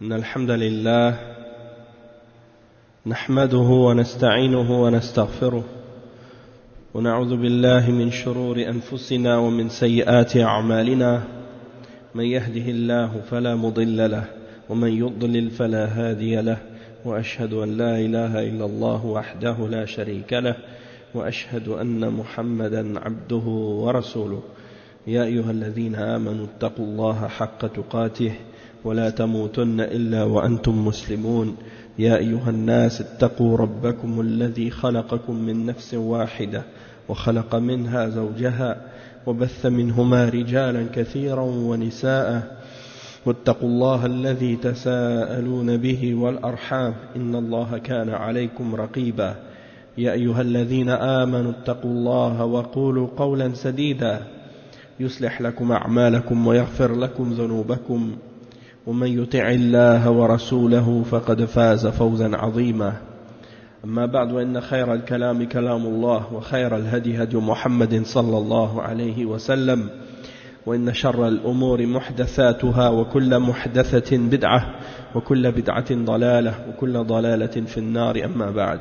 إن الحمد لله نحمده ونستعينه ونستغفره ونعوذ بالله من شرور أنفسنا ومن سيئات أعمالنا من يهده الله فلا مضل له ومن يضلل فلا هادي له وأشهد أن لا إله إلا الله وحده لا شريك له وأشهد أن محمدا عبده ورسوله يا أيها الذين آمنوا اتقوا الله حق تقاته ولا تموتن إلا وأنتم مسلمون يا أيها الناس اتقوا ربكم الذي خلقكم من نفس واحدة وخلق منها زوجها وبث منهما رجالا كثيرا ونساء واتقوا الله الذي تساءلون به والأرحام إن الله كان عليكم رقيبا يا أيها الذين آمنوا اتقوا الله وقولوا قولا سديدا يصلح لكم أعمالكم ويغفر لكم ذنوبكم ومن يطع الله ورسوله فقد فاز فوزا عظيما أما بعد وإن خير الكلام كلام الله وخير الهدي هدي محمد صلى الله عليه وسلم وإن شر الأمور محدثاتها وكل محدثة بدعة وكل بدعة ضلالة وكل ضلالة في النار أما بعد.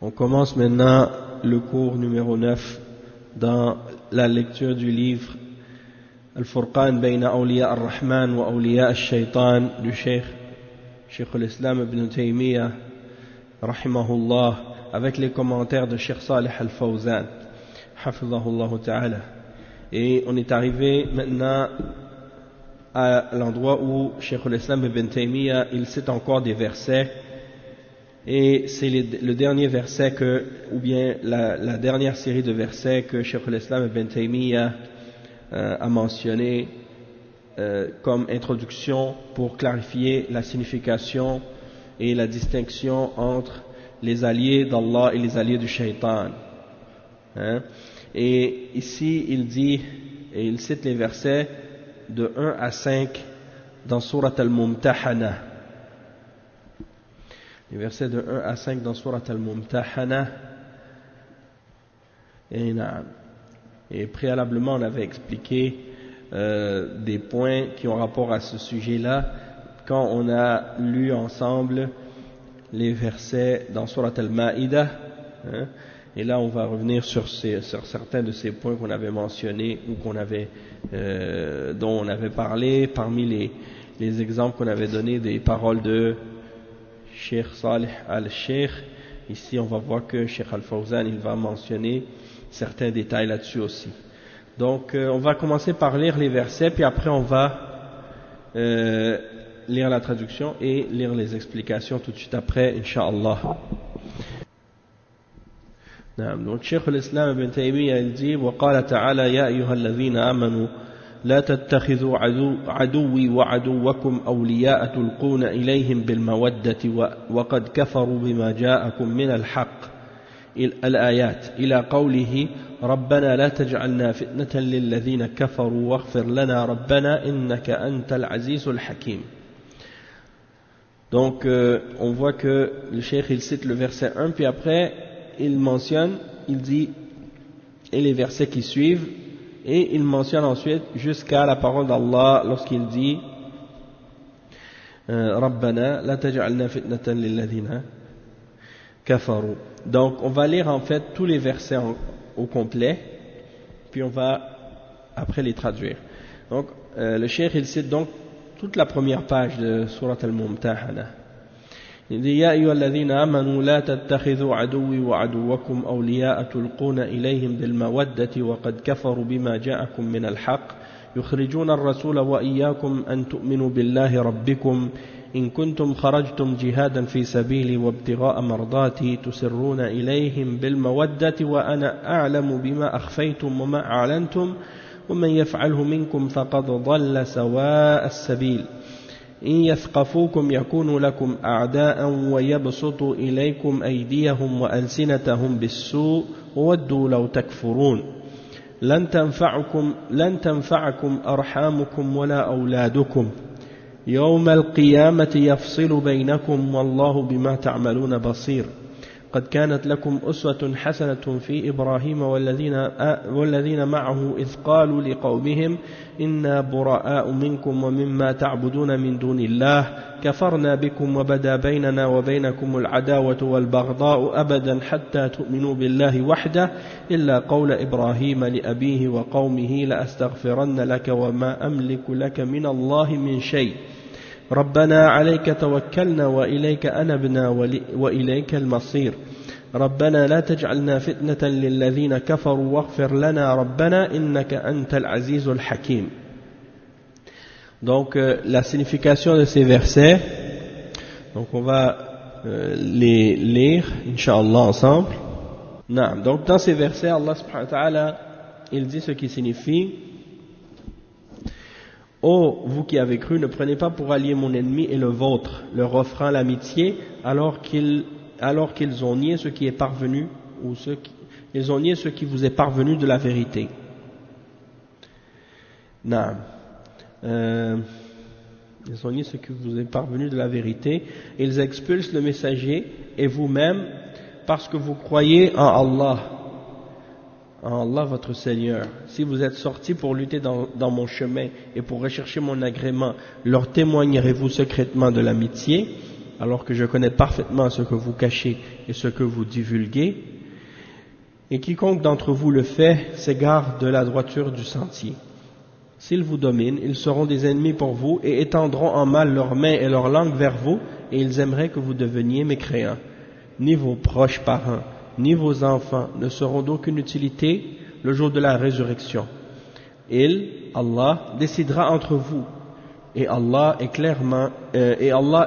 On commence maintenant le cours numéro 9 dans la lecture du livre Al-Furqan bayna awliya ar-Rahman wa awliya al-Shaytan du Cheikh al-Islam ibn Taymiyyah rahimahullah avec les commentaires de Cheikh Salih al-Fawzan hafizahullah ta'ala. Et on est arrivé maintenant à l'endroit où Cheikh al-Islam ibn Taymiyyah il cite encore des versets, et c'est le dernier verset ou bien la dernière série de versets que Cheikh al-Islam ibn Taymiyyah a mentionné comme introduction pour clarifier la signification et la distinction entre les alliés d'Allah et les alliés du Shaitan. Et ici il dit, et il cite les versets de 1 à 5 dans Surat Al-Mumtahana. Les versets de 1 à 5 dans Surat Al-Mumtahana. Et préalablement on avait expliqué des points qui ont rapport à ce sujet-là quand on a lu ensemble les versets dans Surat Al-Ma'idah. Et là on va revenir sur certains de ces points qu'on avait mentionnés ou dont on avait parlé. Parmi les exemples qu'on avait donnés des paroles de Cheikh Salih al-Sheikh, ici on va voir que Cheikh al-Fawzan il va mentionner certains détails là-dessus aussi. Donc on va commencer par lire les versets, puis après on va lire la traduction et lire les explications tout de suite après, Inch'Allah. Donc Cheikh al-Islam ibn Taymiyyah il dit وقال تعالى يا أيها الذين آمنوا لا تتخذوا عدوي وعدوكم أولياء تلقون إليهم بالمودة وقد كفروا بما جاءكم من الحق الآيات إلى قوله ربنا لا تجعلنا فتنة للذين كفروا واغفر لنا ربنا إنك أنت العزيز الحكيم. Donc on voit que le cheikh il cite le verset 1, puis après il mentionne, il dit, et les versets qui suivent, et il mentionne ensuite jusqu'à la parole d'Allah lorsqu'il dit Rabbana la taj'alna fitnatan lilladhina kafaru. Donc on va lire en fait tous les versets au complet, puis on va après les traduire. Donc le cheikh il cite donc toute la première page de Surat Al-Mumtahana. Il dit يا أيها الذين آمنوا لا تتخذوا عدوي وعدوكم أولياء تلقون إليهم بالمودة وقد كفروا بما جاءكم من الحق يخرجون الرسول وإياكم أن تؤمنوا بالله ربكم إن كنتم خرجتم جهادا في سبيلي وابتغاء مرضاتي تسرون إليهم بالمودة وأنا أعلم بما أخفيتم وما أعلنتم ومن يفعله منكم فقد ضل سواء السبيل إن يثقفوكم يكونوا لكم أعداء ويبسطوا إليكم أيديهم وألسنتهم بالسوء وودوا لو تكفرون لن تنفعكم أرحامكم ولا أولادكم يوم القيامة يفصل بينكم والله بما تعملون بصير لقد كانت لكم أسوة حسنة في إبراهيم والذين معه إذ قالوا لقومهم إنا براء منكم ومما تعبدون من دون الله كفرنا بكم وبدا بيننا وبينكم العداوة والبغضاء أبدا حتى تؤمنوا بالله وحده إلا قول إبراهيم لأبيه وقومه لأستغفرن لك وما أملك لك من الله من شيء ربنا عليك توكلنا وإليك أنبنا وإليك المصير ربنا لا تجعلنا فتنة للذين كفروا واغفر لنا ربنا إنك أنت العزيز الحكيم. Donc la signification de ces versets, donc on va les lire Inch'Allah ensemble. Donc dans ces versets, Allah subhanahu wa ta'ala, il dit ce qui signifie: ô vous qui avez cru, ne prenez pas pour allié mon ennemi et le vôtre, leur offrant l'amitié alors qu'ils ont nié ce qui est parvenu, ils ont nié ce qui vous est parvenu de la vérité. Ils ont nié ce qui vous est parvenu de la vérité. Ils expulsent le messager et vous-même parce que vous croyez en Allah votre Seigneur. Si vous êtes sortis pour lutter dans mon chemin et pour rechercher mon agrément, leur témoignerez-vous secrètement de l'amitié, alors que je connais parfaitement ce que vous cachez et ce que vous divulguez? Et quiconque d'entre vous le fait s'égare de la droiture du sentier. S'ils vous dominent, ils seront des ennemis pour vous et étendront en mal leurs mains et leurs langues vers vous, et ils aimeraient que vous deveniez mécréants. Ni vos proches parents, ni vos enfants ne seront d'aucune utilité le jour de la résurrection. Allah, décidera entre vous, et Allah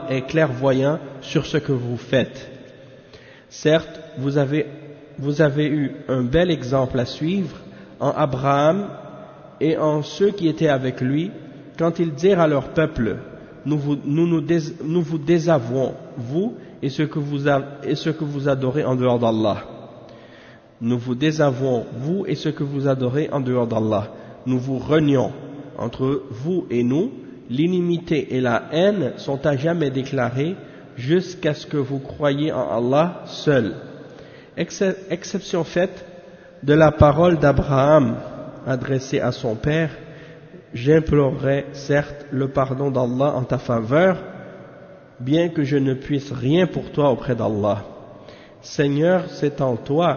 est clairvoyant sur ce que vous faites. Certes, vous avez eu un bel exemple à suivre en Abraham et en ceux qui étaient avec lui, quand ils dirent à leur peuple: nous vous désavouons, vous et ce que vous adorez en dehors d'Allah. Nous vous désavouons, vous et ce que vous adorez en dehors d'Allah. Nous vous renions. Entre vous et nous, l'inimité et la haine sont à jamais déclarées jusqu'à ce que vous croyiez en Allah seul. Exception faite de la parole d'Abraham adressée à son père: j'implorerai certes le pardon d'Allah en ta faveur, bien que je ne puisse rien pour toi auprès d'Allah. Seigneur, c'est en toi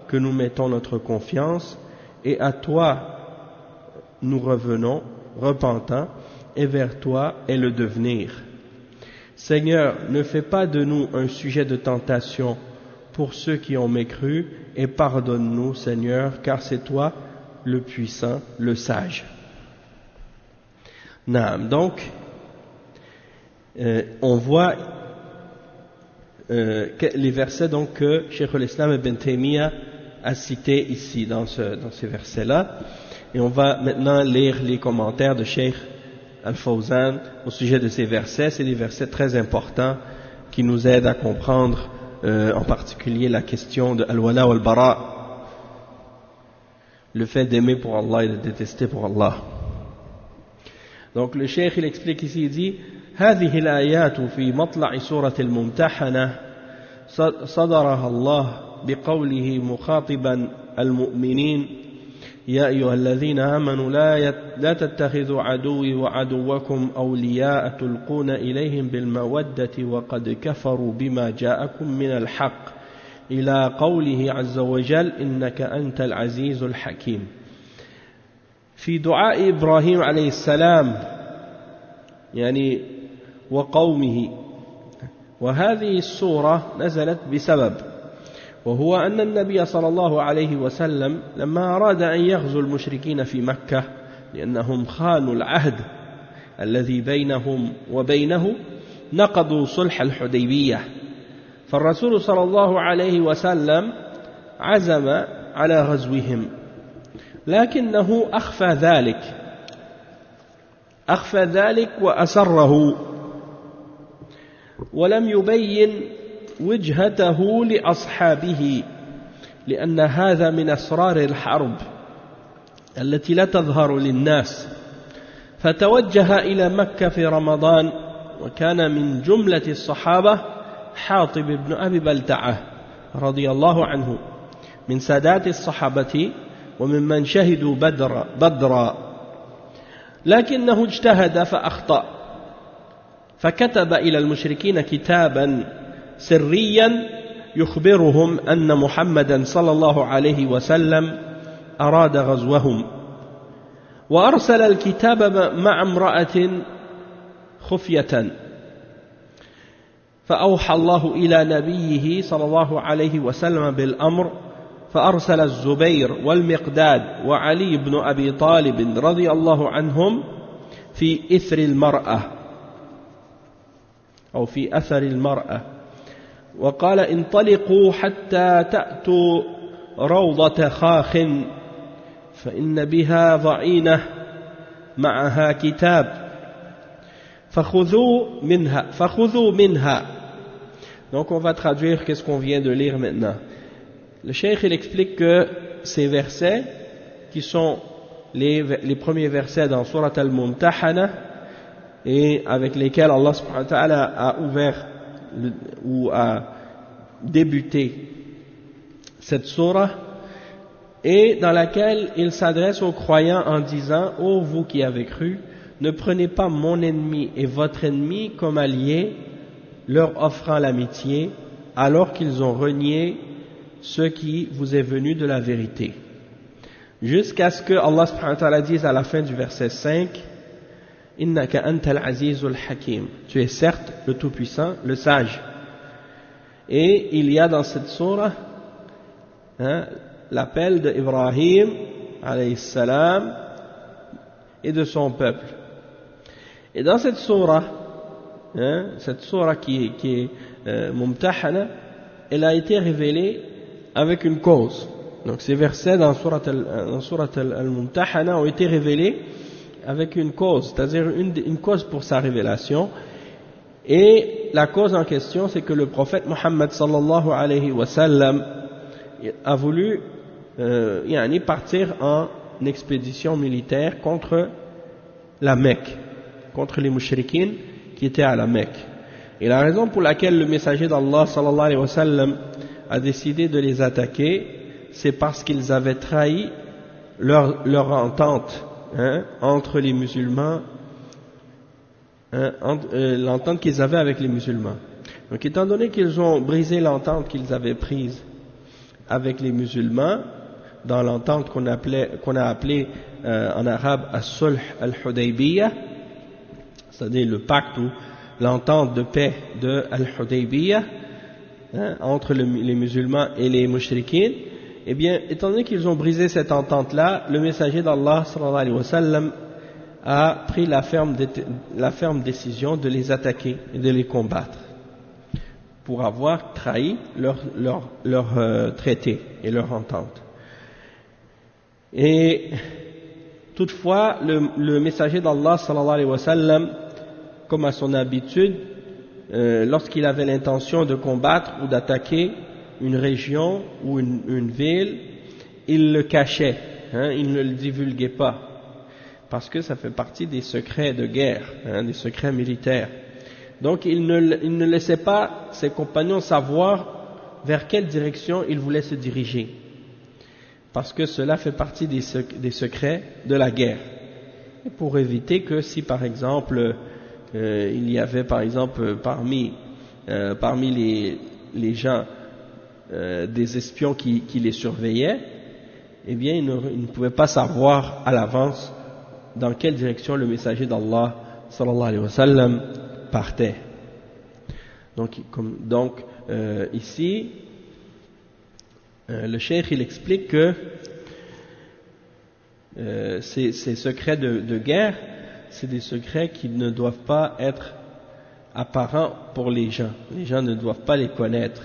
que nous mettons notre confiance, et à toi nous revenons, repentants, et vers toi est le devenir. Seigneur, ne fais pas de nous un sujet de tentation pour ceux qui ont mécru, et pardonne-nous, Seigneur, car c'est toi le puissant, le sage. Donc, on voit les versets donc que Cheikh al-Islam ibn Taymiyyah a cités ici dans ces versets-là, et on va maintenant lire les commentaires de Cheikh Al-Fawzan au sujet de ces versets. C'est des versets très importants qui nous aident à comprendre en particulier la question de Al-Wala wal-Bara, le fait d'aimer pour Allah et de détester pour Allah. Donc le Cheikh il explique ici, il dit: هذه الآيات في مطلع سورة الممتحنة صدرها الله بقوله مخاطبا المؤمنين: يا أيها الذين آمنوا لا تتخذوا عدوي وعدوكم أولياء تلقون إليهم بالمودة وقد كفروا بما جاءكم من الحق إلى قوله عز وجل: إنك أنت العزيز الحكيم. في دعاء إبراهيم عليه السلام يعني وقومه. وهذه السورة نزلت بسبب، وهو أن النبي صلى الله عليه وسلم لما أراد أن يغزو المشركين في مكة لأنهم خانوا العهد الذي بينهم وبينه نقضوا صلح الحديبية، فالرسول صلى الله عليه وسلم عزم على غزوهم، لكنه أخفى ذلك وأسره ولم يبين وجهته لأصحابه، لأن هذا من أسرار الحرب التي لا تظهر للناس. فتوجه إلى مكة في رمضان، وكان من جملة الصحابة حاطب بن أبي بلتعة رضي الله عنه من سادات الصحابة وممن شهدوا بدرا لكنه اجتهد فأخطأ فكتب إلى المشركين كتابا سريا يخبرهم أن محمدا صلى الله عليه وسلم أراد غزوهم وأرسل الكتاب مع امرأة خفية فأوحى الله إلى نبيه صلى الله عليه وسلم بالأمر فأرسل الزبير والمقداد وعلي بن أبي طالب رضي الله عنهم في إثر المرأة أو في أثر المرأة وقال انطلقوا حتى تأتوا روضة خاخ فإن بها ضعينة معها كتاب فخذوا منها. Donc on va traduire qu'est-ce qu'on vient de lire maintenant. Le cheikh il explique que ces versets qui sont les premiers versets dans Surat Al-Mumtahana et avec lesquels Allah subhanahu wa ta'ala a ouvert ou a débuté cette surah et dans laquelle il s'adresse aux croyants en disant « Ô vous qui avez cru, ne prenez pas mon ennemi et votre ennemi comme alliés, leur offrant l'amitié, alors qu'ils ont renié ce qui vous est venu de la vérité. » Jusqu'à ce que Allah subhanahu wa ta'ala dise à la fin du verset 5 « Innaka antal azizul hakim » Tu es certes le tout-puissant, le sage. Et il y a dans cette sourate l'appel d'Ibrahim alayhi salam et de son peuple. Et dans cette sourate qui est Mumtahana, elle a été révélée avec une cause. Donc ces versets dans Surat Al-Mumtahana ont été révélés avec une cause, c'est-à-dire une cause pour sa révélation. Et la cause en question, c'est que le prophète Muhammad sallallahu alayhi wa sallam a voulu partir en expédition militaire contre la Mecque, contre les mouchriquines qui étaient à la Mecque. Et la raison pour laquelle le messager d'Allah sallallahu alayhi wa sallam a décidé de les attaquer, c'est parce qu'ils avaient trahi leur entente entre les musulmans, l'entente qu'ils avaient avec les musulmans. Donc étant donné qu'ils ont brisé l'entente qu'ils avaient prise avec les musulmans, dans l'entente qu'on a appelée en arabe as-sulh al-Hudaybiyah, c'est-à-dire le pacte ou l'entente de paix de al-Hudaybiyah entre les musulmans et les mouchriquines, eh bien, étant donné qu'ils ont brisé cette entente-là, le messager d'Allah sallallahu alayhi wa sallam a pris la ferme décision de les attaquer et de les combattre pour avoir trahi leur traité et leur entente. Et toutefois, le messager d'Allah sallallahu alayhi wa sallam, comme à son habitude, lorsqu'il avait l'intention de combattre ou d'attaquer une région ou une ville, il le cachait, il ne le divulguait pas, parce que ça fait partie des secrets de guerre, des secrets militaires. Donc il ne laissait pas ses compagnons savoir vers quelle direction il voulait se diriger, parce que cela fait partie des secrets de la guerre. Et pour éviter que si par exemple il y avait par exemple parmi les gens des espions qui les surveillaient, eh bien ils ne pouvaient pas savoir à l'avance dans quelle direction le messager d'Allah sallallahu alayhi wa sallam partait. Donc ici le cheikh il explique que ces secrets de guerre, c'est des secrets qui ne doivent pas être apparents pour les gens ne doivent pas les connaître.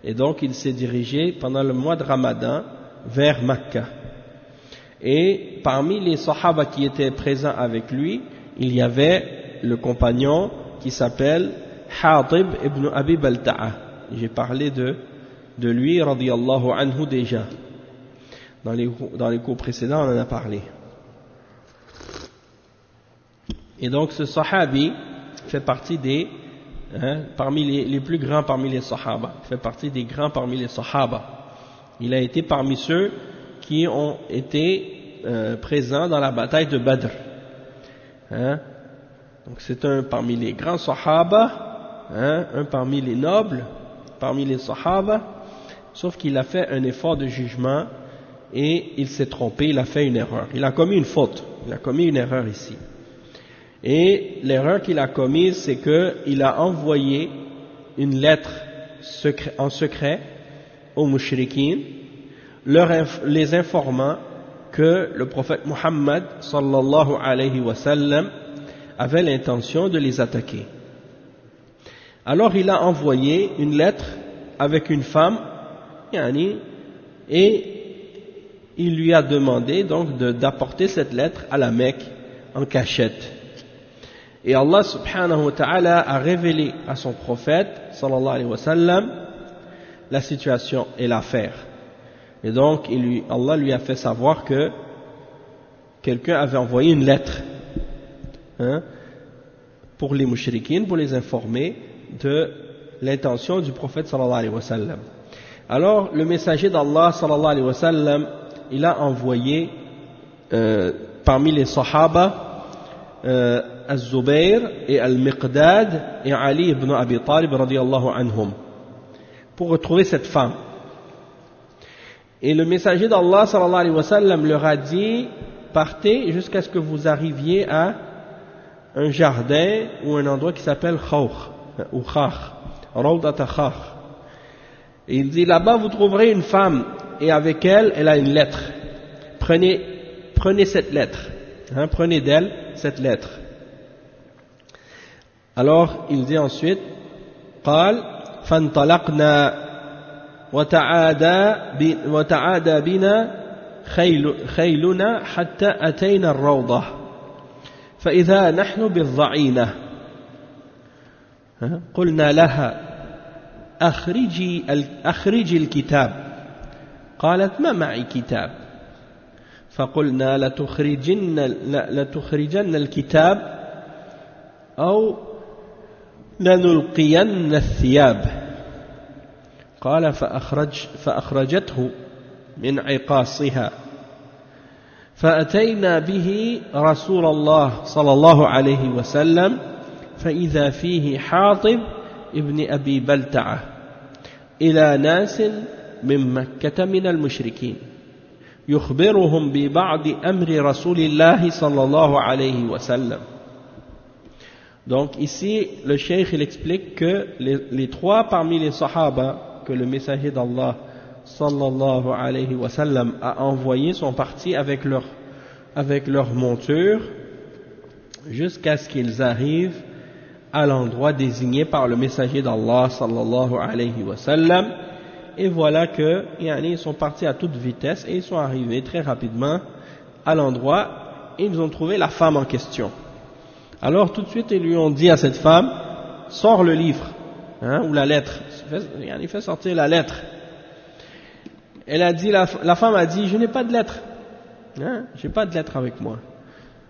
Et donc il s'est dirigé pendant le mois de Ramadan vers Makkah. Et parmi les sahaba qui étaient présents avec lui, il y avait le compagnon qui s'appelle Hatib ibn Abi Balta'a. J'ai parlé de lui, radiyallahu anhu déjà. Dans les cours précédents, on en a parlé. Et donc ce sahabi fait partie des parmi les plus grands parmi les Sahaba, il fait partie des grands parmi les Sahaba. Il a été parmi ceux qui ont été présents dans la bataille de Badr. Donc c'est un parmi les grands Sahaba, un parmi les nobles, parmi les Sahaba, sauf qu'il a fait un effort de jugement et il s'est trompé, il a fait une erreur. Il a commis une faute, il a commis une erreur ici. Et l'erreur qu'il a commise, c'est qu'il a envoyé une lettre en secret aux mushrikines, les informant que le prophète Muhammad sallallahu alayhi wa sallam avait l'intention de les attaquer. Alors il a envoyé une lettre avec une femme, et il lui a demandé donc d'apporter cette lettre à la Mecque en cachette. Et Allah subhanahu wa ta'ala a révélé à son prophète sallallahu alayhi wa sallam la situation et l'affaire. Et donc Allah lui a fait savoir que quelqu'un avait envoyé une lettre pour les mushrikines, pour les informer de l'intention du prophète sallallahu alayhi wa sallam. Alors le messager d'Allah sallallahu alayhi wa sallam, il a envoyé parmi les Sahaba Al-Zubayr et Al-Miqdad et Ali ibn Abi Talib radiyallahu anhum pour retrouver cette femme. Et le messager d'Allah sallallahu alayhi wa sallam leur a dit: partez jusqu'à ce que vous arriviez à un jardin ou un endroit qui s'appelle Khawr ou Khakh, Rawdat Khakh. Et il dit: là-bas vous trouverez une femme et avec elle, elle a une lettre. Prenez cette lettre, prenez d'elle cette lettre. Alors il dit ensuite: قال فانطلقنا وتعادى بنا خيلنا حتى أتينا الروضة فإذا نحن بالضعينة قلنا لها أخرجي الكتاب قالت ما معي كتاب فقلنا لتخرجن الكتاب أو لنلقين الثياب قال فأخرجته من عقاصها فأتينا به رسول الله صلى الله عليه وسلم فإذا فيه حاطب ابن أبي بلتعة إلى ناس من مكة من المشركين يخبرهم ببعض أمر رسول الله صلى الله عليه وسلم. Donc ici le cheikh il explique que les trois parmi les sahaba que le messager d'Allah sallallahu alayhi wa sallam a envoyés sont partis avec leur monture jusqu'à ce qu'ils arrivent à l'endroit désigné par le messager d'Allah sallallahu alayhi wa sallam. Et voilà que ils sont partis à toute vitesse et ils sont arrivés très rapidement à l'endroit et ils ont trouvé la femme en question. Alors tout de suite ils lui ont dit à cette femme: sors le livre ou la lettre. Il fait sortir la lettre. Elle a dit, la femme a dit: je n'ai pas de lettre, j'ai pas de lettre avec moi.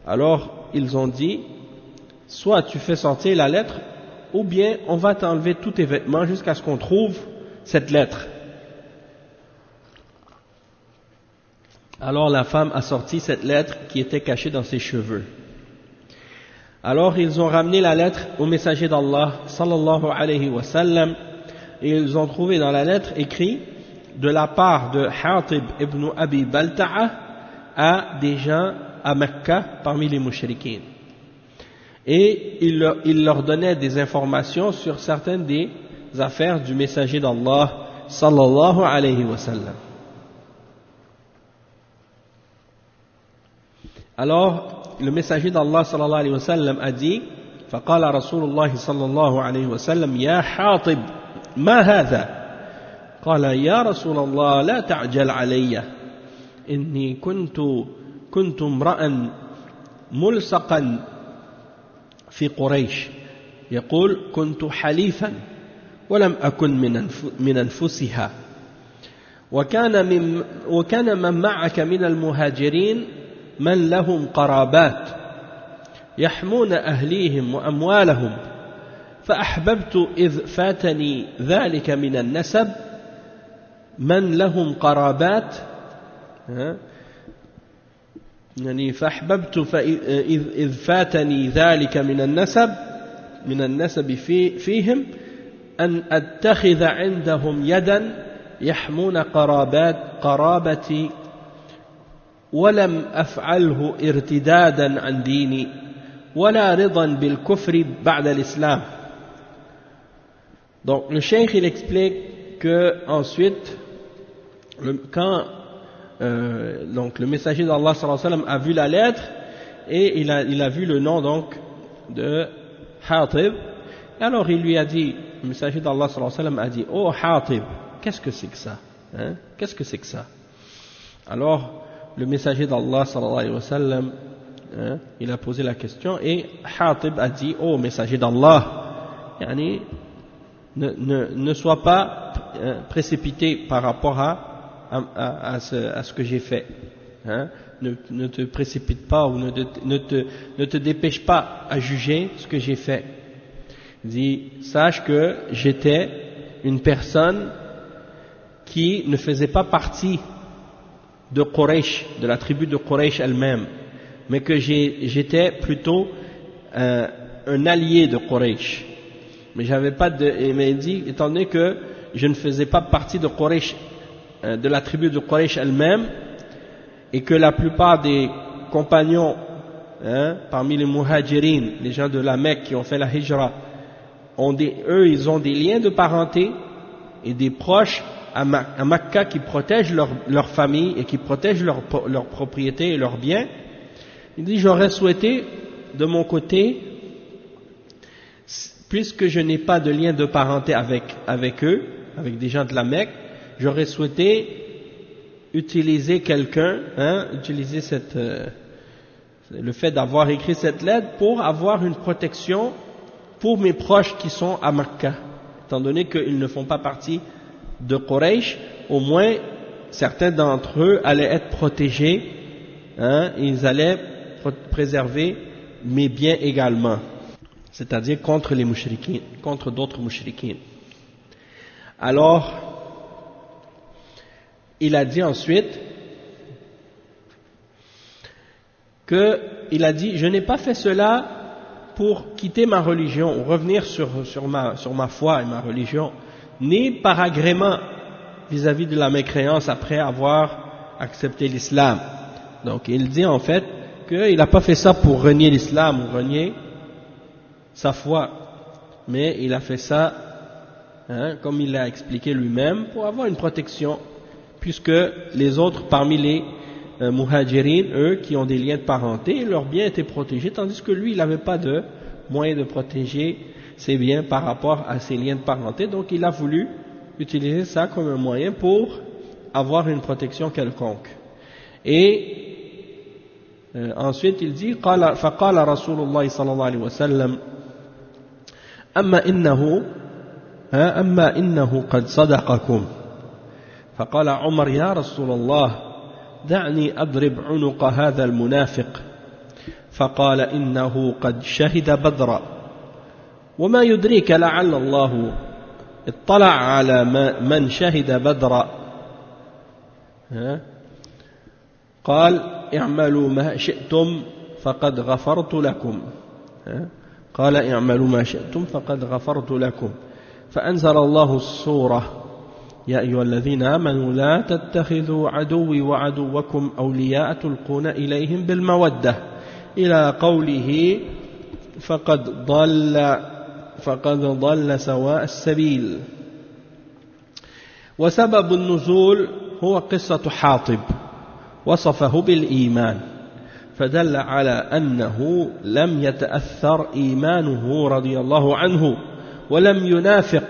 Alors ils ont dit: soit tu fais sortir la lettre, ou bien on va t'enlever tous tes vêtements jusqu'à ce qu'on trouve cette lettre. Alors la femme a sorti cette lettre qui était cachée dans ses cheveux. Alors ils ont ramené la lettre au messager d'Allah sallallahu alayhi wa sallam et ils ont trouvé dans la lettre écrit de la part de Hatib ibn Abi Balta'a à des gens à Mecca parmi les mushrikines. Et il leur donnait des informations sur certaines des affaires du messager d'Allah sallallahu alayhi wa sallam. Alors le messager d'Allah sallallahu alayhi wa sallam a dit: فقال رسول الله صلى الله عليه وسلم يا حاطب ما هذا؟ قال يا رسول الله لا تعجل علي إني كنت امرأ ملصقا في قريش يقول كنت حليفا ولم أكن من أنفسها وكان من معك من المهاجرين من لهم قرابات يحمون أهليهم وأموالهم فأحببت إذ فاتني ذلك من النسب من لهم قرابات يعني فأحببت إذ فاتني ذلك من النسب فيهم أن أتخذ عندهم يدا يحمون قرابتي ولم أفعله ارتدادا عن ديني ولا رضا بالكفر بعد الإسلام. Donc le cheikh il explique que ensuite quand donc le messager d'Allah sallallahu alayhi wa sallam a vu la lettre et il a vu le nom donc de Hatib, alors il lui a dit, le messager d'Allah sallallahu alayhi wa sallam a dit: oh Hatib, qu'est-ce que c'est que ça, hein? Qu'est-ce que c'est que ça? Alors le messager d'Allah sallallahu alayhi wa sallam, hein, il a posé la question et Hatib a dit: oh messager d'Allah, yani, ne sois pas précipité par rapport à ce que j'ai fait, hein? Ne te précipite pas ou ne te dépêche pas à juger ce que j'ai fait. Il dit: sache que j'étais une personne qui ne faisait pas partie de Quraysh, de la tribu de Quraysh elle-même, mais que j'étais plutôt un allié de Quraysh. Mais j'avais pas mais il dit, étant donné que je ne faisais pas partie de Quraysh, de la tribu de Quraysh elle-même, et que la plupart des compagnons, hein, parmi les muhajirin, les gens de la Mecque qui ont fait la hijra, ils ont des liens de parenté et des proches à Makka qui protègent leur famille et qui protègent leur propriété et leurs biens. Il dit: j'aurais souhaité de mon côté, puisque je n'ai pas de lien de parenté avec eux, avec des gens de la Mecque, j'aurais souhaité utiliser quelqu'un, hein, utiliser le fait d'avoir écrit cette lettre pour avoir une protection pour mes proches qui sont à Makka. Étant donné qu'ils ne font pas partie de Quraysh, au moins certains d'entre eux allaient être protégés, hein, ils allaient préserver mes biens également, c'est-à-dire contre les mushrikines, contre d'autres mushrikines. Alors, il a dit ensuite il a dit: je n'ai pas fait cela pour quitter ma religion ou revenir sur ma foi et ma religion, ni par agrément vis-à-vis de la mécréance après avoir accepté l'islam. Donc il dit en fait qu'il n'a pas fait ça pour renier l'islam ou renier sa foi, mais il a fait ça, hein, comme il l'a expliqué lui-même, pour avoir une protection, puisque les autres parmi les muhajirin, eux qui ont des liens de parenté, leurs biens étaient protégés, tandis que lui il n'avait pas de moyen de protéger ses biens par rapport à ses liens de parenté, donc il a voulu utiliser ça comme un moyen pour avoir une protection quelconque. Et ensuite il dit: فقال رسول الله صلى الله عليه وسلم أما إنه قد صدقكم. فقال عمر: يا رسول الله دعني أضرب عنق هذا المنافق. فقال: إنه قد شهد بدرا وما يدريك لعل الله اطلع على من شهد بدرا. قال: اعملوا ما شئتم فقد غفرت لكم. قال: اعملوا ما شئتم فقد غفرت لكم. فأنزل الله السورة: يا أيها الذين آمنوا لا تتخذوا عدوي وعدوكم أولياء تلقون إليهم بالمودة إلى قوله: فقد ضل سواء السبيل. وسبب النزول هو قصة حاطب وصفه بالإيمان، فدل على أنه لم يتأثر إيمانه رضي الله عنه ولم ينافق،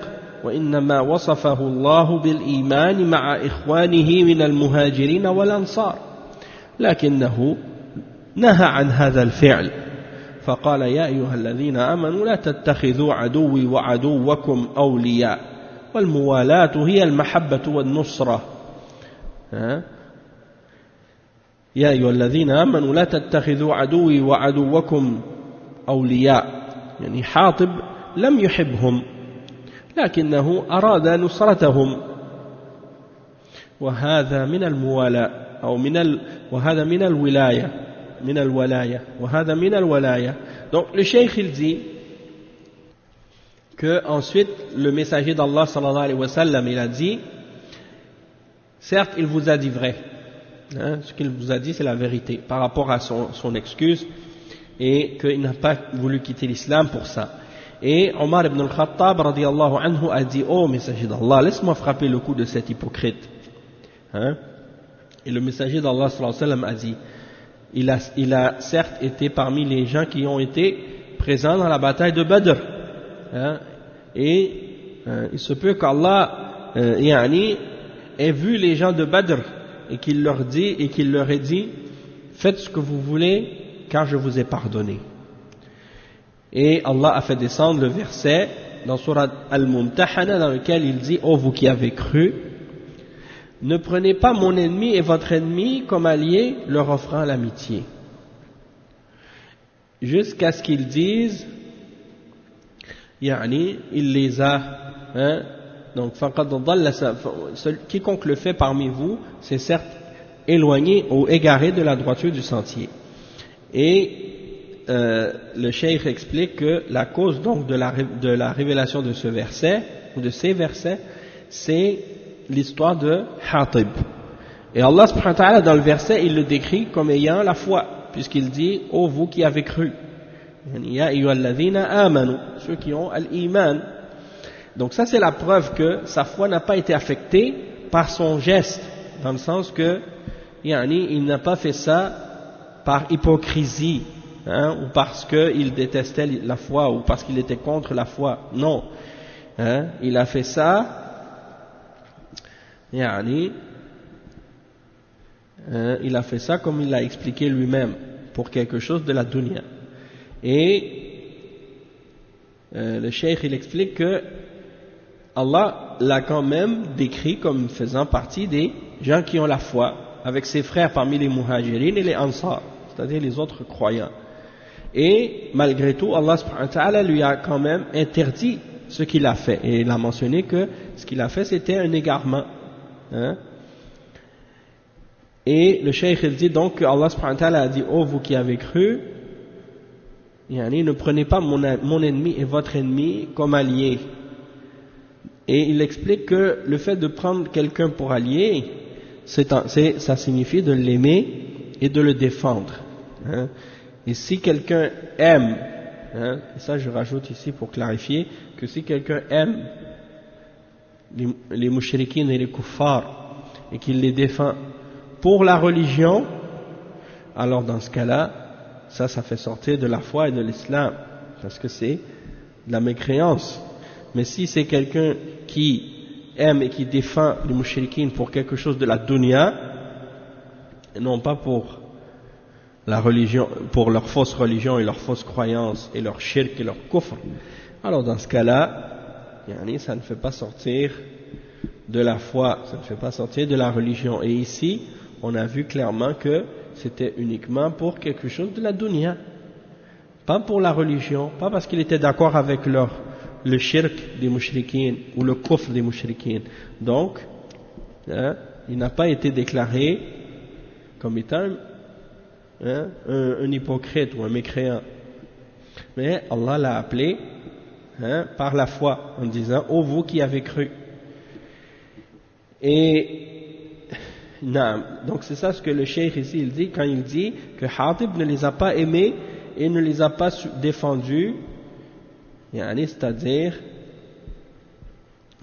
وإنما وصفه الله بالإيمان مع إخوانه من المهاجرين والأنصار، لكنه نهى عن هذا الفعل فقال: يا أيها الذين آمنوا لا تتخذوا عدوي وعدوكم أولياء، والموالاة هي المحبة والنصرة. يا أيها الذين آمنوا لا تتخذوا عدوي وعدوكم أولياء، يعني حاطب لم يحبهم لكنه أراد نصرتهم وهذا من الموالاة أو وهذا من الولاية وهذا من الولاية. Donc le cheikh il dit que ensuite le messager d'Allah sallallahu alayhi wa sallam il a dit, certes il vous a dit vrai, hein, ce qu'il vous a dit c'est la vérité par rapport à son excuse et qu'il n'a pas voulu quitter l'islam pour ça. Et Omar ibn al-Khattab radiyallahu anhu a dit, oh messager d'Allah, laisse-moi frapper le coup de cet hypocrite, hein? Et le messager d'Allah sallallahu alayhi wa sallam a dit, il a certes été parmi les gens qui ont été présents dans la bataille de Badr, hein? Et il se peut qu'Allah ait vu les gens de Badr et qu'il leur ait dit, faites ce que vous voulez car je vous ai pardonné. Et Allah a fait descendre le verset dans Surat Al-Mumtahana dans lequel il dit, oh vous qui avez cru, ne prenez pas mon ennemi et votre ennemi comme alliés leur offrant l'amitié, jusqu'à ce qu'ils disent, il les a, hein, donc quiconque le fait parmi vous, c'est certes éloigné ou égaré de la droiture du sentier. Et le cheikh explique que la cause donc de la révélation de ce verset, ou de ces versets, c'est l'histoire de Hatib. Et Allah subhanahu wa ta'ala dans le verset, il le décrit comme ayant la foi, puisqu'il dit, oh vous qui avez cru, ya ayyuhalladhina amanu, ceux qui ont al-iman. Donc ça c'est la preuve que sa foi n'a pas été affectée par son geste, dans le sens que il n'a pas fait ça par hypocrisie, hein, ou parce qu'il détestait la foi, ou parce qu'il était contre la foi. Non, hein, il a fait ça il a fait ça comme il l'a expliqué lui-même, pour quelque chose de la dunya. Et le cheikh il explique que Allah l'a quand même décrit comme faisant partie des gens qui ont la foi, avec ses frères parmi les muhajirin et les ansar, c'est-à-dire les autres croyants. Et malgré tout, Allah subhanahu wa ta'ala lui a quand même interdit ce qu'il a fait. Et il a mentionné que ce qu'il a fait c'était un égarement. Hein? Et le cheikh il dit donc que Allah subhanahu wa ta'ala a dit, oh vous qui avez cru, ne prenez pas mon ennemi et votre ennemi comme alliés. Et il explique que le fait de prendre quelqu'un pour allié, ça signifie de l'aimer et de le défendre, hein? Et si quelqu'un aime, hein, et ça je rajoute ici pour clarifier, que si quelqu'un aime les mushrikines et les kuffars et qu'il les défend pour la religion, alors dans ce cas-là, ça fait sortir de la foi et de l'islam, parce que c'est de la mécréance. Mais si c'est quelqu'un qui aime et qui défend les mushrikines pour quelque chose de la dunya, et non pas pour la religion, pour leur fausse religion et leur fausse croyance et leur shirk et leur kufr, alors dans ce cas-là, ça ne fait pas sortir de la foi, ça ne fait pas sortir de la religion. Et ici, on a vu clairement que c'était uniquement pour quelque chose de la dunya, pas pour la religion, pas parce qu'il était d'accord avec le shirk des mushrikines ou le kufr des mushrikines. Donc, il n'a pas été déclaré comme étant un hypocrite ou un mécréant. Mais Allah l'a appelé par la foi, en disant, ô vous qui avez cru. Et donc c'est ça ce que le cheikh ici il dit quand il dit que Hatib ne les a pas aimés et ne les a pas défendus, c'est-à-dire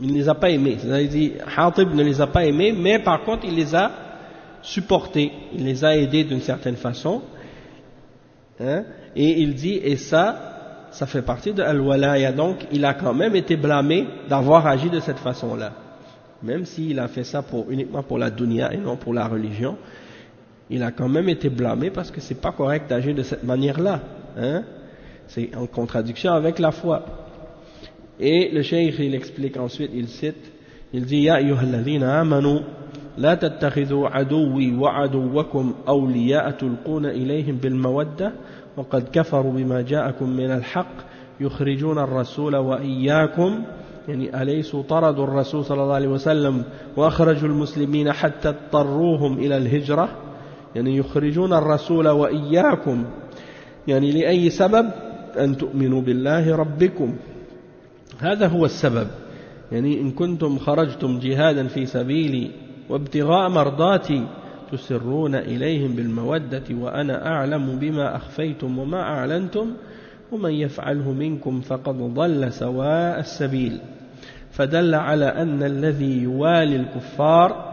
il ne les a pas aimés, c'est-à-dire il dit Hatib ne les a pas aimés, mais par contre il les a supportés, il les a aidés d'une certaine façon, hein, et il dit, et ça fait partie de al-walaya. Donc il a quand même été blâmé d'avoir agi de cette façon-là, même s'il a fait ça uniquement pour la dunya et non pour la religion. Il a quand même été blâmé parce que c'est pas correct d'agir de cette manière-là, hein? C'est en contradiction avec la foi. Et le cheikh il explique ensuite, il cite, il dit ya ayyuhalladhina amanu la tattakhidhu aduwwi wa aduwwakum awliya'a tulquna ilayhim bil mawaddah wa qad kafaru bima ja'akum min al haqq يخرجون الرسول وإياكم يعني أليسوا طردوا الرسول صلى الله عليه وسلم وأخرجوا المسلمين حتى اضطروهم إلى الهجرة يعني يخرجون الرسول وإياكم يعني لأي سبب أن تؤمنوا بالله ربكم هذا هو السبب يعني إن كنتم خرجتم جهادا في سبيلي وابتغاء مرضاتي تسرون إليهم بالمودة وأنا أعلم بما أخفيتم وما أعلنتم ومن يفعله منكم فقد ضل سواء السبيل فدل على أن الذي يوالي الكفار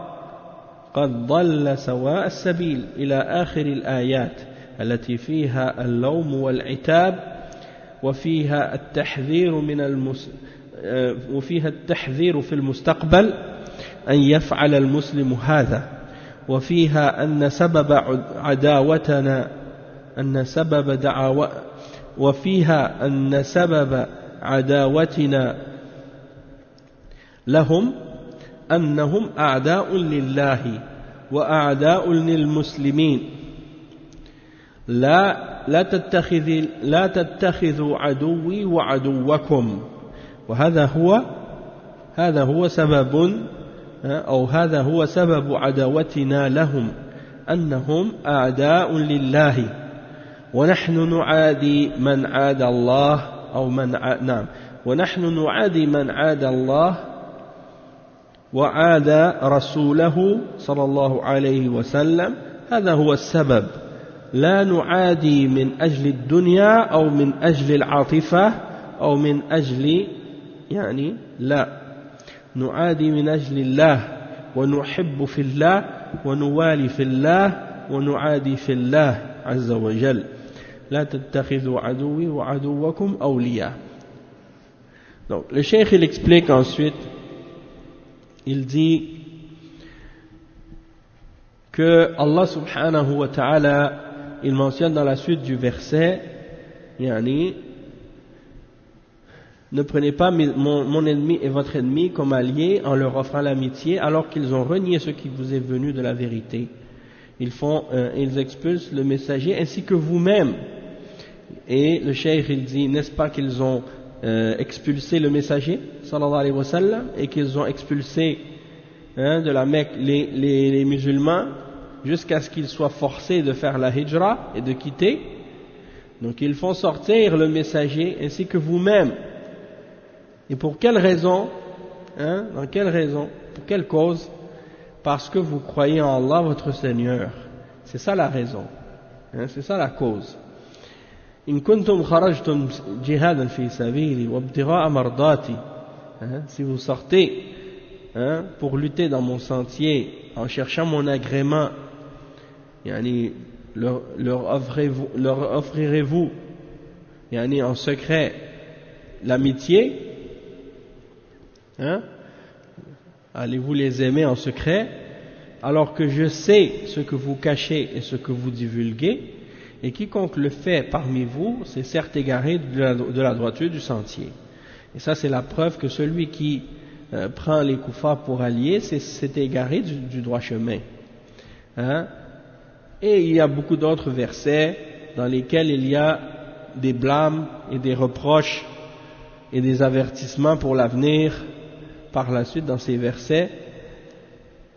قد ضل سواء السبيل إلى آخر الآيات التي فيها اللوم والعتاب وفيها التحذير وفيها التحذير في المستقبل أن يفعل المسلم هذا وفيها أن سبب عداوتنا وفيها أن سبب عداوتنا لهم أنهم أعداء لله وأعداء للمسلمين لا تتخذوا عدوي وعدوكم وهذا هو سبب أو هذا هو سبب عداوتنا لهم أنهم أعداء لله ونحن نعادي من عاد الله ونحن نعادي من عاد الله وعاد رسوله صلى الله عليه وسلم هذا هو السبب لا نعادي من أجل الدنيا أو من أجل العاطفة أو من أجل يعني لا نعادي من أجل الله ونحب في الله ونوالي في الله ونعادي في الله عز وجل لا تتخذوا عدوي وعدوكم أولياء. Donc le cheikh il explique ensuite, il dit que Allah subhanahu wa ta'ala il mentionne dans la suite du verset yani ne prenez pas mon ennemi et votre ennemi comme alliés en leur offrant l'amitié alors qu'ils ont renié ce qui vous est venu de la vérité. Ils expulsent le messager ainsi que vous-même. Et le cheikh il dit, n'est-ce pas qu'ils ont expulsé le messager sallallahu alayhi wa sallam et qu'ils ont expulsé de la Mecque les musulmans jusqu'à ce qu'ils soient forcés de faire la hijra et de quitter. Donc ils font sortir le messager ainsi que vous-même. Et pour quelle raison dans quelle raison? Pour quelle cause? Parce que vous croyez en Allah votre Seigneur. C'est ça la raison. C'est ça la cause. In kuntum kharajtum jihadan fi sabili wa ibtigha'a mardati. Si vous sortez pour lutter dans mon sentier en cherchant mon agrément, yani, leur offrirez-vous yani, en secret l'amitié? Allez-vous les aimer en secret alors que je sais ce que vous cachez et ce que vous divulguez, et quiconque le fait parmi vous c'est certes égaré de la droiture du sentier. Et ça c'est la preuve que celui qui prend les koufars pour alliés c'est égaré du droit chemin. Et il y a beaucoup d'autres versets dans lesquels il y a des blâmes et des reproches et des avertissements pour l'avenir par la suite dans ces versets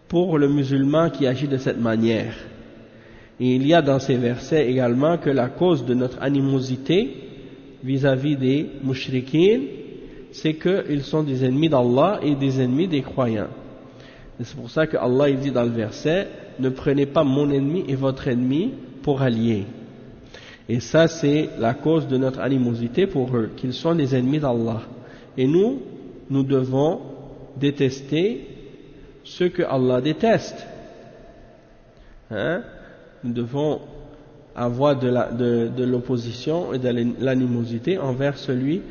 pour le musulman qui agit de cette manière. Et il y a dans ces versets également que la cause de notre animosité vis-à-vis des mushrikines, c'est qu'ils sont des ennemis d'Allah et des ennemis des croyants. Et c'est pour ça que Allah il dit dans le verset, ne prenez pas mon ennemi et votre ennemi pour alliés. Et ça c'est la cause de notre animosité pour eux, qu'ils sont des ennemis d'Allah. Et nous devons détester ce que Allah déteste. Nous devons avoir de l'opposition et de l'animosité envers celui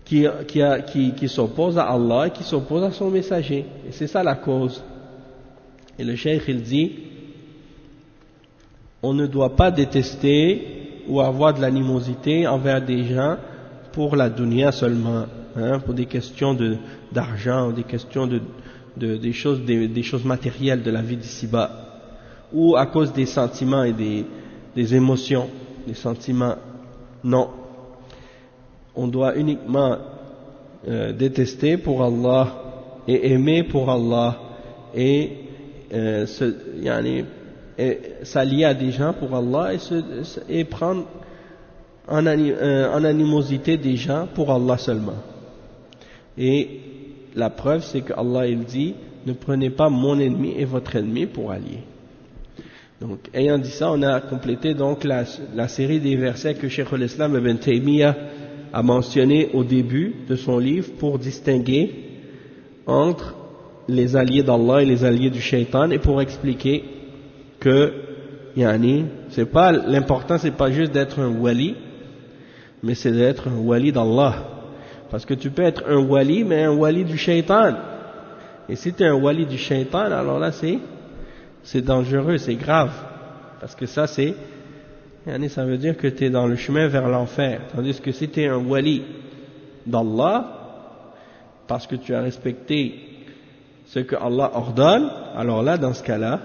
qui s'oppose à Allah et qui s'oppose à son messager. Et c'est ça la cause. Et le cheikh il dit, on ne doit pas détester ou avoir de l'animosité envers des gens pour la dunya seulement, pour des questions d'argent, des questions des choses matérielles de la vie d'ici-bas, ou à cause des sentiments et des émotions, des sentiments. Non, on doit uniquement détester pour Allah et aimer pour Allah et s'allier à des gens pour Allah et prendre en animosité des gens pour Allah seulement. Et la preuve, c'est que Allah il dit, ne prenez pas mon ennemi et votre ennemi pour allié. Donc, ayant dit ça, on a complété donc la série des versets que Cheikh al-Islam Ibn Taymiyyah a mentionné au début de son livre pour distinguer entre les alliés d'Allah et les alliés du shaitan et pour expliquer que l'important c'est pas juste d'être un wali, mais c'est d'être un wali d'Allah. Parce que tu peux être un wali, mais un wali du shaitan. Et si tu es un wali du shaitan, alors là c'est dangereux, c'est grave. Parce que ça ça veut dire que tu es dans le chemin vers l'enfer. Tandis que si tu es un wali d'Allah, parce que tu as respecté ce que Allah ordonne, alors là, dans ce cas-là,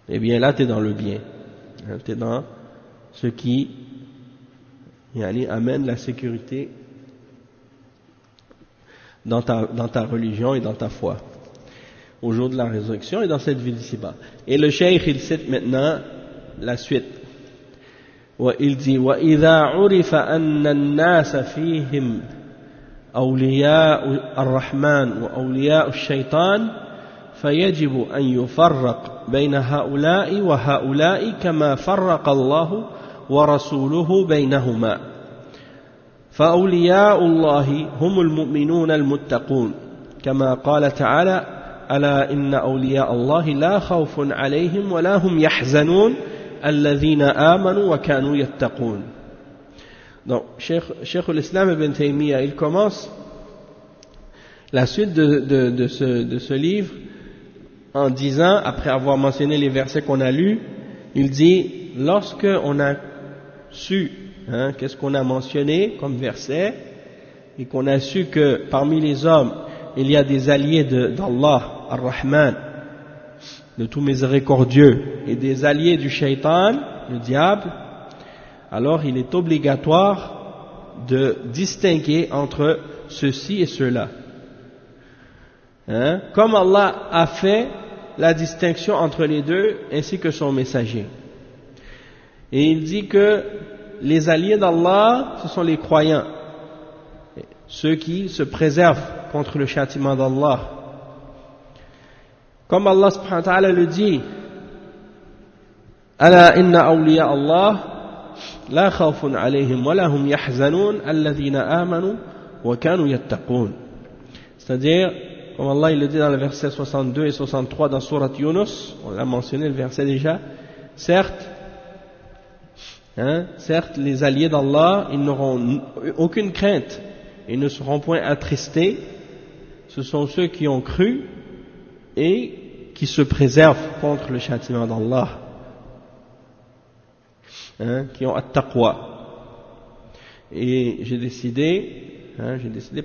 eh bien là, tu es dans le bien. Tu es dans ce qui amène la sécurité dans ta religion et dans ta foi au jour de la résurrection et dans cette vie d'ici-bas. Et le cheikh il cite maintenant la suite. Il dit وَإِذَا عُرِفَ أَنَّ النَّاسَ فِيهِمْ أَوْلِيَاءُ الرَّحْمَنِ وَأَوْلِيَاءُ الشَّيْطَانِ فَيَجِبُ أَنْ يُفَرَّقْ بَيْنَ هؤلاء وهؤلاء كما فرق الله ورسوله بينهما فأولياء الله هم المؤمنون المتقون كما قال تعالى ألا إن أولياء الله لا خوف عليهم ولا هم يحزنون الذين آمنوا وكانوا يتقون. Donc, Cheikh al-Islam Ibn Taymiyyah, il commence la suite de ce livre en disant, après avoir mentionné les versets qu'on a lus, il dit, lorsque on a su, qu'est-ce qu'on a mentionné comme verset, et qu'on a su que parmi les hommes, il y a des alliés d'Allah, Ar-Rahman, de tout miséricordieux, et des alliés du shaitan, le diable, alors il est obligatoire de distinguer entre ceux-ci et ceux-là. Comme Allah a fait la distinction entre les deux, ainsi que son messager. Et il dit que les alliés d'Allah, ce sont les croyants, ceux qui se préservent contre le châtiment d'Allah. Comme Allah subhanahu wa ta'ala le dit, Ala inna awliya Allah la khawfun alayhim wa lahum yahzanun alladhina amanu wa kanu yattaqun. C'est-à-dire, comme Allah il le dit dans le verset 62 et 63 dans Surat Yunus, on l'a mentionné le verset déjà, certes, les alliés d'Allah, ils n'auront aucune crainte, ils ne seront point attristés, ce sont ceux qui ont cru et qui se préservent contre le châtiment d'Allah, qui ont at-taqwa. Et j'ai décidé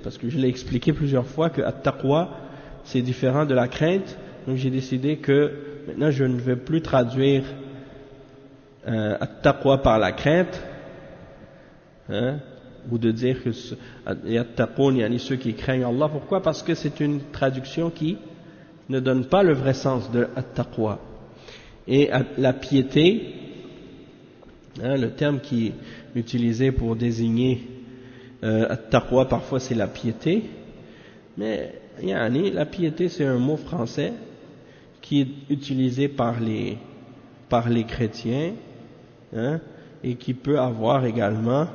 parce que je l'ai expliqué plusieurs fois que at-taqwa c'est différent de la crainte, donc j'ai décidé que maintenant je ne vais plus traduire at-taqwa par la crainte, ou de dire que yattaqun yani ceux qui craignent Allah. Pourquoi? Parce que c'est une traduction qui ne donne pas le vrai sens de at-taqwa. Et la piété, le terme qui est utilisé pour désigner at-taqwa parfois c'est la piété, mais la piété c'est un mot français qui est utilisé par les chrétiens, et qui peut avoir également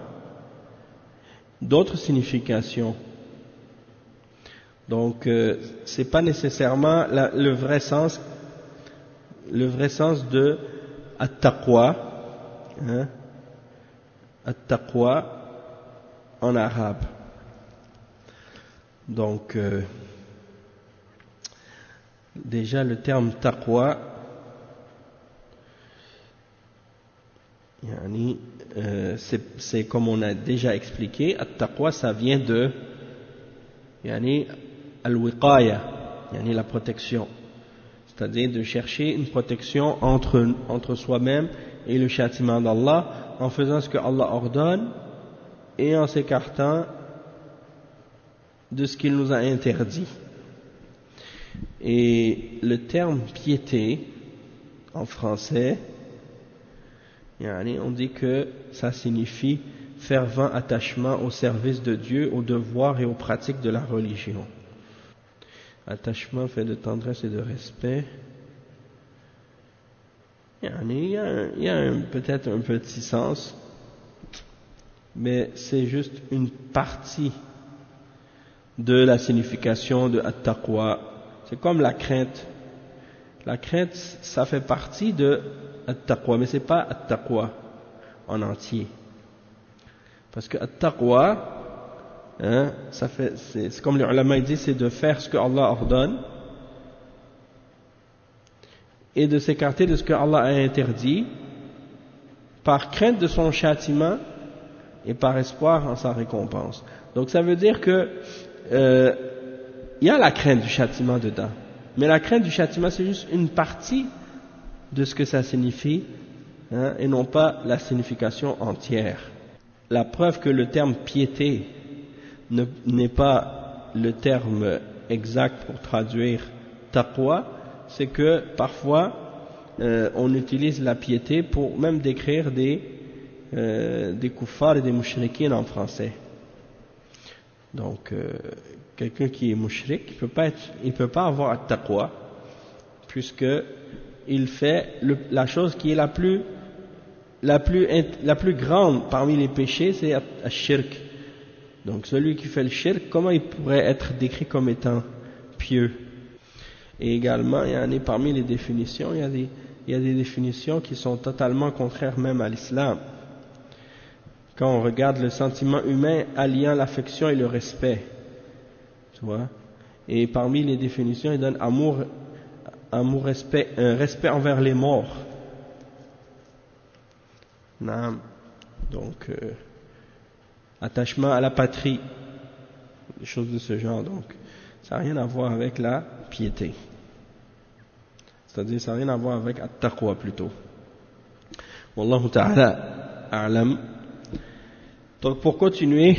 d'autres significations. Donc c'est pas nécessairement le vrai sens de at-taqwa, at-taqwa en arabe. Donc déjà le terme taqwa, c'est comme on a déjà expliqué, at-taqwa ça vient de al-wiqaya, la protection, c'est-à-dire de chercher une protection entre soi-même et le châtiment d'Allah en faisant ce que Allah ordonne et en s'écartant de ce qu'il nous a interdit. Et le terme piété en français, on dit que ça signifie fervent attachement au service de Dieu, aux devoirs et aux pratiques de la religion. Attachement fait de tendresse et de respect. Il y a peut-être un petit sens, mais c'est juste une partie de la signification de at-taqwa. C'est comme la crainte. La crainte, ça fait partie de at-taqwa, mais c'est pas at-taqwa en entier. Parce que at-taqwa, c'est comme les ulama disent, c'est de faire ce que Allah ordonne et de s'écarter de ce que Allah a interdit par crainte de son châtiment et par espoir en sa récompense. Donc ça veut dire que il y a la crainte du châtiment dedans, mais la crainte du châtiment c'est juste une partie de ce que ça signifie, et non pas la signification entière. La preuve que le terme piété n'est pas le terme exact pour traduire taqwa, c'est que parfois on utilise la piété pour même décrire des kuffars et des mouchriquines en français. Donc quelqu'un qui est mouchrik, il peut pas avoir at-taqwa, puisque il fait la chose qui est la plus grande parmi les péchés, c'est al-shirk. Donc celui qui fait le shirk, comment il pourrait être décrit comme étant pieux? Et également, parmi les définitions, il y a des définitions qui sont totalement contraires même à l'islam. Quand on regarde le sentiment humain alliant l'affection et le respect, tu vois, et parmi les définitions, il donne respect, un respect envers les morts. Donc, attachement à la patrie, des choses de ce genre. Donc, ça n'a rien à voir avec la piété. C'est-à-dire, ça n'a rien à voir avec at-taqwa plutôt. Wallahu ta'ala a'lam. Donc, pour continuer,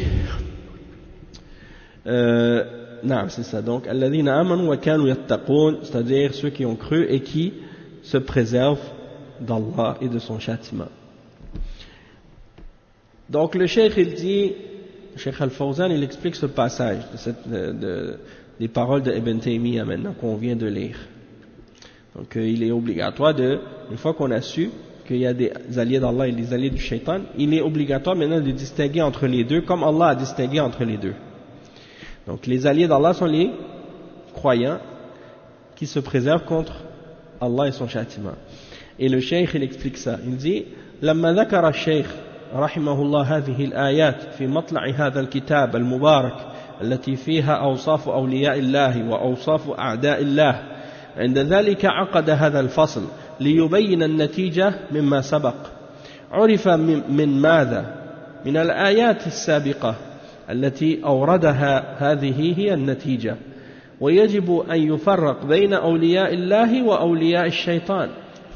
c'est ça. Donc, alladhina amanu wa kanu yattaqun, c'est-à-dire ceux qui ont cru et qui se préservent d'Allah et de son châtiment. Donc, le cheikh, il dit, Cheikh Al-Fawzan, il explique ce passage des paroles de Ibn Taymiyyah maintenant qu'on vient de lire. Donc, il est obligatoire une fois qu'on a su qu'il y a des alliés d'Allah et des alliés du shaitan, il est obligatoire maintenant de distinguer entre les deux, comme Allah a distingué entre les deux. Donc, les alliés d'Allah sont les croyants qui se préservent contre Allah et son châtiment. Et le cheikh, il explique ça. Il dit, لما ذكر الشيخ رحمه الله هذه الآيات في مطلع هذا الكتاب المبارك التي فيها أوصاف أولياء الله وأوصاف أعداء الله، عند ذلك عقد هذا الفصل ليبين النتيجة مما سبق. عرف من ماذا؟ من الآيات السابقة التي أوردها، هذه هي النتيجة. ويجب أن يفرق بين أولياء الله وأولياء الشيطان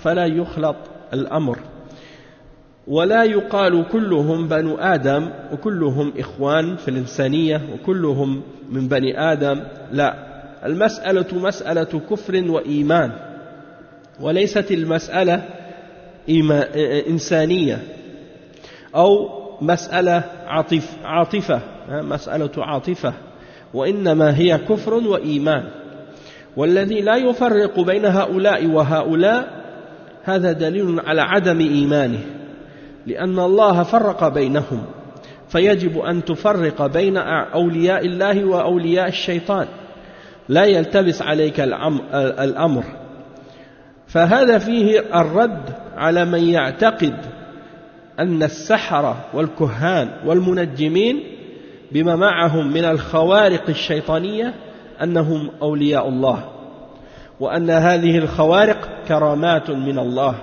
فلا يخلط الأمر، ولا يقال كلهم بنو آدم وكلهم إخوان في الإنسانية وكلهم من بني آدم. لا، المسألة مسألة كفر وإيمان، وليست المسألة إنسانية أو مسألة عاطفة، مسألة عاطفة، وإنما هي كفر وإيمان. والذي لا يفرق بين هؤلاء وهؤلاء هذا دليل على عدم إيمانه، لأن الله فرق بينهم، فيجب أن تفرق بين أولياء الله وأولياء الشيطان، لا يلتبس عليك الأمر. فهذا فيه الرد على من يعتقد أن السحرة والكهان والمنجمين بما معهم من الخوارق الشيطانية أنهم أولياء الله، وأن هذه الخوارق كرامات من الله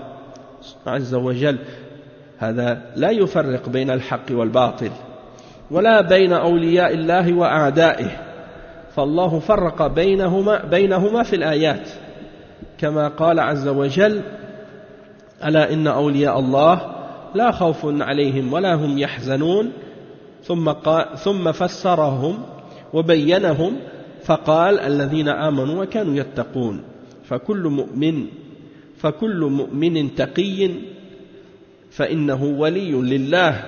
عز وجل. هذا لا يفرق بين الحق والباطل ولا بين أولياء الله وأعدائه، فالله فرق بينهما في الآيات كما قال عز وجل: ألا إن أولياء الله لا خوف عليهم ولا هم يحزنون ثم فسرهم وبينهم فقال الذين آمنوا وكانوا يتقون فكل مؤمن تقي فإنه ولي لله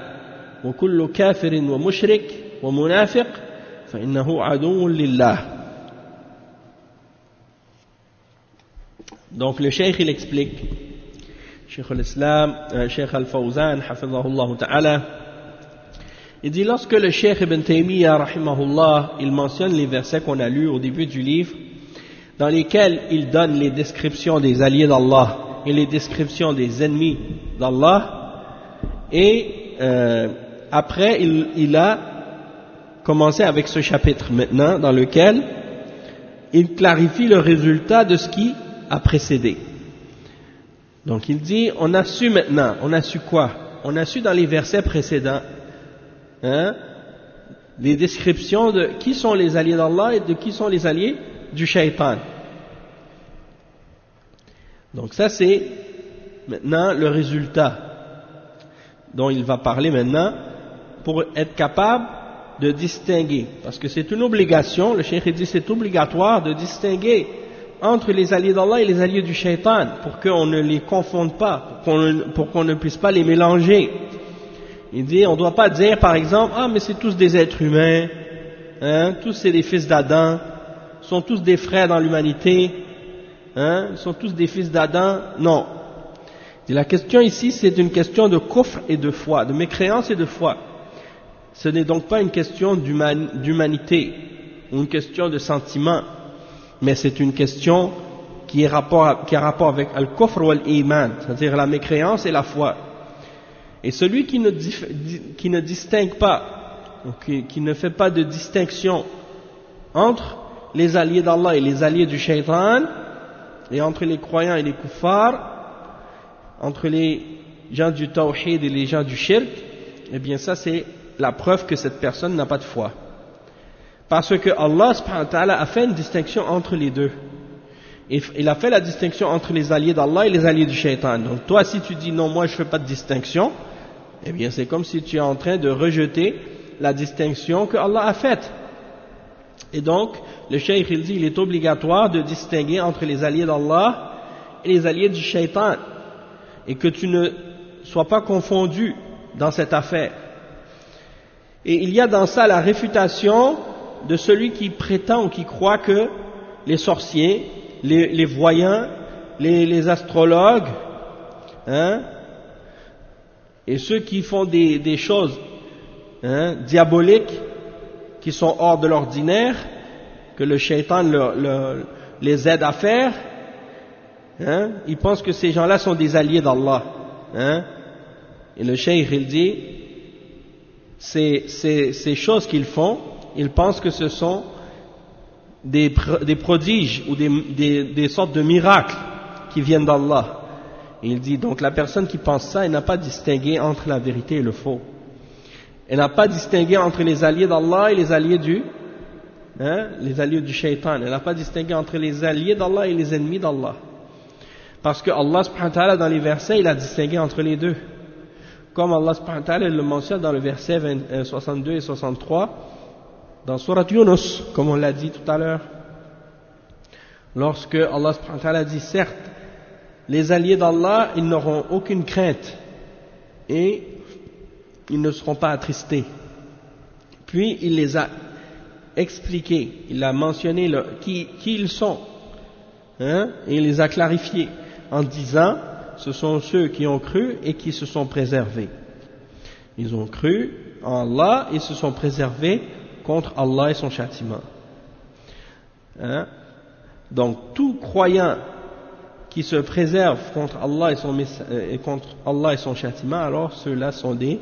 وكل كافر ومشرك ومنافق فإنه عدو لله. Donc le cheikh il explique, Cheikh al-Islam, Cheikh al-Fawzan, hafizahullah ta'ala, il dit lorsque le Cheikh Ibn Taymiyyah, rahimahullah, il mentionne les versets qu'on a lus au début du livre, dans lesquels il donne les descriptions des alliés d'Allah et les descriptions des ennemis d'Allah, et après il a commencé avec ce chapitre maintenant, dans lequel il clarifie le résultat de ce qui a précédé. Donc il dit, on a su maintenant, on a su quoi? On a su dans les versets précédents, les descriptions de qui sont les alliés d'Allah et de qui sont les alliés du shaitan. Donc ça c'est maintenant le résultat dont il va parler maintenant pour être capable de distinguer, parce que c'est une obligation, le cheikh dit c'est obligatoire de distinguer entre les alliés d'Allah et les alliés du shaitan, pour qu'on ne les confonde pas, pour qu'on ne puisse pas les mélanger. Il dit, on ne doit pas dire par exemple, ah mais c'est tous des êtres humains, tous c'est des fils d'Adam, sont tous des frères dans l'humanité, ils sont tous des fils d'Adam. Non. Et la question ici c'est une question de kufr et de foi, de mécréance et de foi. Ce n'est donc pas une question d'humanité, ou une question de sentiment, mais c'est une question qui a rapport avec al-kufr ou al-iman, c'est-à-dire la mécréance et la foi. Et celui qui ne distingue pas, qui ne fait pas de distinction entre les alliés d'Allah et les alliés du shaitan, et entre les croyants et les kuffars, entre les gens du tawhid et les gens du shirk, eh bien ça c'est la preuve que cette personne n'a pas de foi. Parce que Allah subhanahu wa ta'ala a fait une distinction entre les deux. Il a fait la distinction entre les alliés d'Allah et les alliés du shaitan. Donc toi si tu dis non, moi je ne fais pas de distinction, eh bien c'est comme si tu es en train de rejeter la distinction que Allah a faite. Et donc le cheikh il dit il est obligatoire de distinguer entre les alliés d'Allah et les alliés du shaitan, et que tu ne sois pas confondu dans cette affaire. Et il y a dans ça la réfutation de celui qui prétend ou qui croit que les sorciers, les voyants, les astrologues, et ceux qui font des choses diaboliques, qui sont hors de l'ordinaire, que le shaitan les aide à faire, ils pensent que ces gens-là sont des alliés d'Allah. Et le cheikh il dit, ces choses qu'ils font, ils pensent que ce sont des prodiges ou des sortes de miracles qui viennent d'Allah. Il dit donc la personne qui pense ça, elle n'a pas distingué entre la vérité et le faux. Elle n'a pas distingué entre les alliés d'Allah et les alliés du shaitan. Elle n'a pas distingué entre les alliés d'Allah et les ennemis d'Allah. Parce que Allah subhanahu wa ta'ala dans les versets, il a distingué entre les deux. Comme Allah subhanahu wa ta'ala le mentionne dans le verset 62 et 63, dans Surat Yunus, comme on l'a dit tout à l'heure, lorsque Allah subhanahu wa ta'ala dit, certes, les alliés d'Allah, ils n'auront aucune crainte et ils ne seront pas attristés. Puis il les a expliqués, il a mentionné qui ils sont, et il les a clarifiés en disant, ce sont ceux qui ont cru et qui se sont préservés. Ils ont cru en Allah et se sont préservés contre Allah et son châtiment. Donc tout croyant qui se préserve contre Allah et son châtiment, alors ceux-là sont des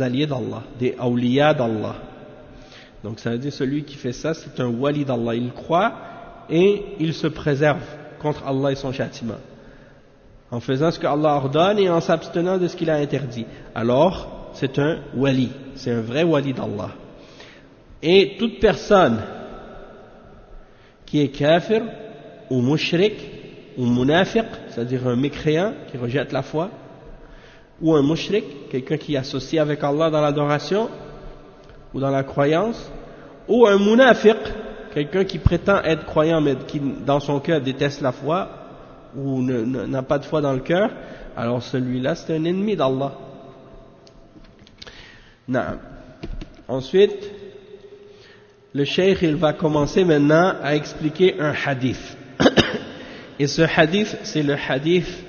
alliés d'Allah, des awliya d'Allah. Donc ça veut dire celui qui fait ça, c'est un wali d'Allah. Il croit et il se préserve contre Allah et son châtiment, en faisant ce que Allah ordonne et en s'abstenant de ce qu'il a interdit. Alors, c'est un wali, c'est un vrai wali d'Allah. Et toute personne qui est kafir ou mushrik ou munafiq, c'est-à-dire un mécréant qui rejette la foi, ou un mushrik, quelqu'un qui associe avec Allah dans l'adoration ou dans la croyance, ou un munafiq, quelqu'un qui prétend être croyant mais qui dans son cœur déteste la foi ou n'a pas de foi dans le cœur, alors celui-là c'est un ennemi d'Allah. Naam. Ensuite, le cheikh il va commencer maintenant à expliquer un hadith. Et ce hadith, c'est le hadith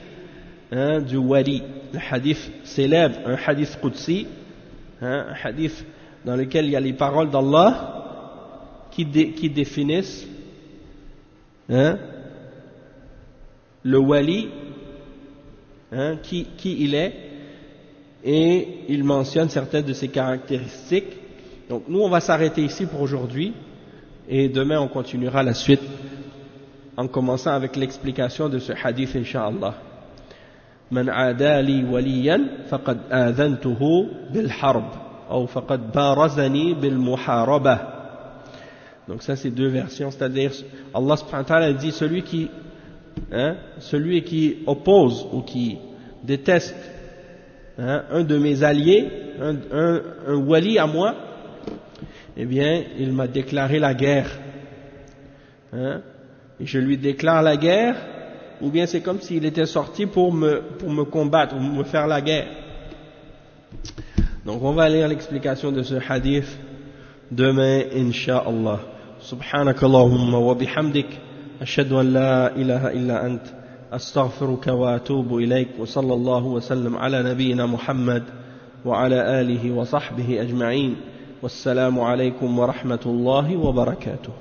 du wali, le hadith célèbre, un hadith qudsi, un hadith dans lequel il y a les paroles d'Allah qui définissent le wali, qui il est, et il mentionne certaines de ses caractéristiques. Donc nous on va s'arrêter ici pour aujourd'hui, et demain on continuera la suite en commençant avec l'explication de ce hadith incha'Allah. Man aadali waliyan faqad adhantuhu bil harb ou faqad barazani bil muharabah. Donc ça c'est deux versions, c'est-à-dire Allah subhanahu wa ta'ala dit celui qui oppose ou qui déteste un de mes alliés, un wali à moi, eh bien il m'a déclaré la guerre. Et je lui déclare la guerre, ou bien c'est comme s'il était sorti pour me combattre, ou me faire la guerre. Donc on va lire l'explication de ce hadith demain, insha'Allah. Subhanakallahumma wa bihamdik, ashhadu an la ilaha illa ant, astaghfiruka wa atubu ilayk, wa sallallahu wa sallam ala nabiyyina Muhammad, wa ala alihi wa sahbihi ajma'in. Wassalamu alaykum wa rahmatullahi wa barakatuh.